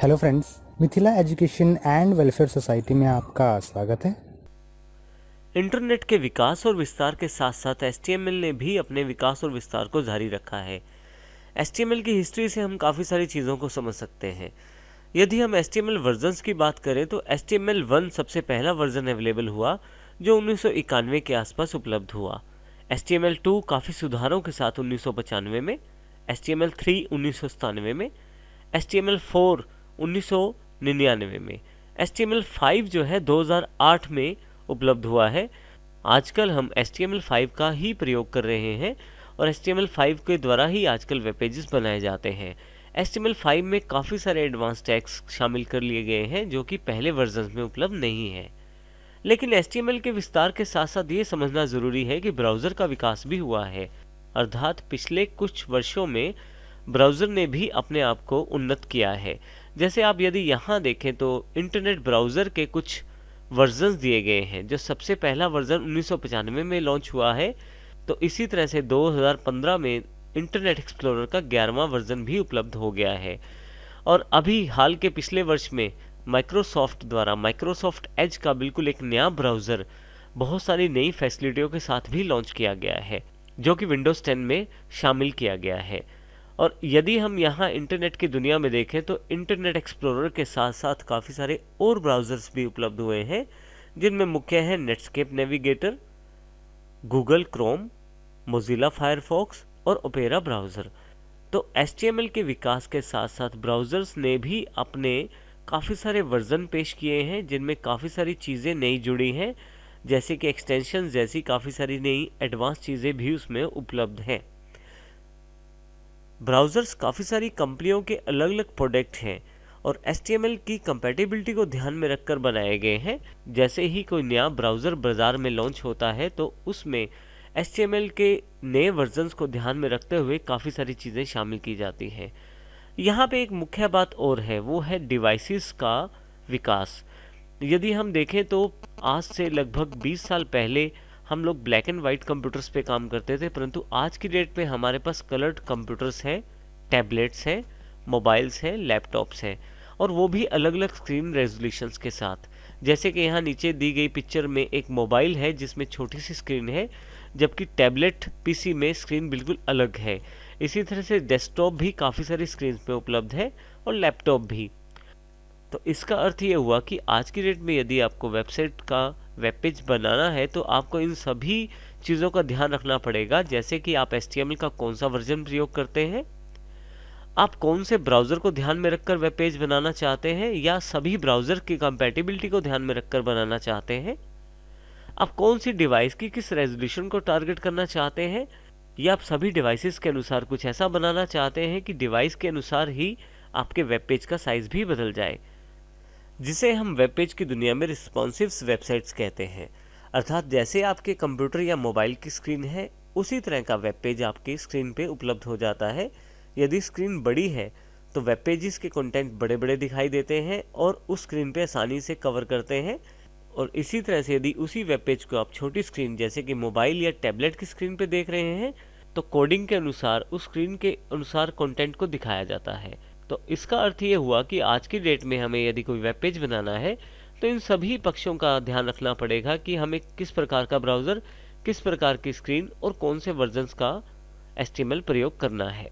Hello friends, Mithila education and welfare society में आपका स्वागत है। इंटरनेट के विकास और विस्तार के साथ साथ HTML ने भी अपने विकास और विस्तार को जारी रखा है। HTML की हिस्ट्री से हम काफ़ी सारी चीज़ों को समझ सकते हैं। यदि हम HTML वर्जन्स की बात करें तो HTML 1 सबसे पहला वर्जन अवेलेबल हुआ जो 1991 के आसपास उपलब्ध हुआ। HTML 2 काफ़ी सुधारों के साथ 1995 में, HTML 3 1997 में, HTML 4 1999 में, HTML 5 जो है 2008 में उपलब्ध हुआ है। आजकल हम HTML 5 का ही प्रयोग कर रहे हैं और HTML 5 के द्वारा ही आजकल वेब पेजेस बनाए जाते हैं। HTML 5 में काफ़ी सारे एडवांस टैग्स शामिल कर लिए गए हैं जो कि पहले वर्जन में उपलब्ध नहीं है। लेकिन HTML के विस्तार के साथ साथ ये समझना ज़रूरी है कि ब्राउज़र का विकास भी हुआ है, अर्थात पिछले कुछ वर्षों में ब्राउज़र ने भी अपने आप को उन्नत किया है। जैसे आप यदि यहाँ देखें तो इंटरनेट ब्राउज़र के कुछ वर्जन्स दिए गए हैं। जो सबसे पहला वर्जन 1995 में लॉन्च हुआ है, तो इसी तरह से 2015 में इंटरनेट एक्सप्लोरर का 11वां वर्जन भी उपलब्ध हो गया है। और अभी हाल के पिछले वर्ष में माइक्रोसॉफ्ट द्वारा माइक्रोसॉफ्ट एज का बिल्कुल एक नया ब्राउज़र बहुत सारी नई फैसिलिटियों के साथ भी लॉन्च किया गया है, जो कि विंडोज़ 10 में शामिल किया गया है। और यदि हम यहाँ इंटरनेट की दुनिया में देखें तो इंटरनेट एक्सप्लोरर के साथ साथ काफ़ी सारे और ब्राउज़र्स भी उपलब्ध हुए हैं, जिनमें मुख्य हैं Netscape navigator, Google Chrome, Mozilla Firefox और ओपेरा ब्राउज़र। तो HTML के विकास के साथ साथ ब्राउज़र्स ने भी अपने काफ़ी सारे वर्जन पेश किए हैं, जिनमें काफ़ी सारी चीज़ें नई जुड़ी हैं, जैसे कि एक्सटेंशन जैसी काफ़ी सारी नई एडवांस चीज़ें भी उसमें उपलब्ध हैं। ब्राउज़र्स काफ़ी सारी कंपनियों के अलग अलग प्रोडक्ट हैं और HTML की कंपैटिबिलिटी को ध्यान में रखकर बनाए गए हैं। जैसे ही कोई नया ब्राउज़र बाज़ार में लॉन्च होता है तो उसमें HTML के नए वर्जन्स को ध्यान में रखते हुए काफ़ी सारी चीज़ें शामिल की जाती हैं। यहाँ पे एक मुख्य बात और है, वो है डिवाइसेस का विकास। यदि हम देखें तो आज से लगभग 20 साल पहले हम लोग ब्लैक एंड वाइट कंप्यूटर्स पे काम करते थे, परंतु आज की डेट में हमारे पास कलर्ड कंप्यूटर्स हैं, टैबलेट्स हैं, मोबाइल्स हैं, लैपटॉप्स हैं, और वो भी अलग अलग स्क्रीन रेजोल्यूशंस के साथ। जैसे कि यहाँ नीचे दी गई पिक्चर में एक मोबाइल है जिसमें छोटी सी स्क्रीन है, जबकि टैबलेट पीसी में स्क्रीन बिल्कुल अलग है। इसी तरह से डेस्कटॉप भी काफ़ी सारी स्क्रीन पे उपलब्ध है और लैपटॉप भी। तो इसका अर्थ ये हुआ कि आज की डेट में यदि आपको वेबसाइट का वेब पेज बनाना है तो आपको इन सभी चीज़ों का ध्यान रखना पड़ेगा, जैसे कि आप HTML का कौन सा वर्जन प्रयोग करते हैं, आप कौन से ब्राउज़र को ध्यान में रखकर वेब पेज बनाना चाहते हैं या सभी ब्राउज़र की कंपैटिबिलिटी को ध्यान में रखकर बनाना चाहते हैं, आप कौन सी डिवाइस की किस रेजोल्यूशन को टारगेट करना चाहते हैं, या आप सभी डिवाइसेस के अनुसार कुछ ऐसा बनाना चाहते हैं कि डिवाइस के अनुसार ही आपके वेब पेज का साइज़ भी बदल जाए, जिसे हम वेब पेज की दुनिया में रिस्पॉन्सिव वेबसाइट्स कहते हैं। अर्थात जैसे आपके कंप्यूटर या मोबाइल की स्क्रीन है, उसी तरह का वेब पेज आपकी स्क्रीन पे उपलब्ध हो जाता है। यदि स्क्रीन बड़ी है तो वेब पेजेस के कंटेंट बड़े बड़े दिखाई देते हैं और उस स्क्रीन पे आसानी से कवर करते हैं। और इसी तरह से यदि उसी वेब पेज को आप छोटी स्क्रीन जैसे कि मोबाइल या टैबलेट की स्क्रीन पे देख रहे हैं तो कोडिंग के अनुसार उस स्क्रीन के अनुसार कंटेंट को दिखाया जाता है। तो इसका अर्थ ये हुआ कि आज की डेट में हमें यदि कोई वेब पेज बनाना है तो इन सभी पक्षों का ध्यान रखना पड़ेगा कि हमें किस प्रकार का ब्राउज़र, किस प्रकार की स्क्रीन और कौन से वर्जन्स का HTML प्रयोग करना है।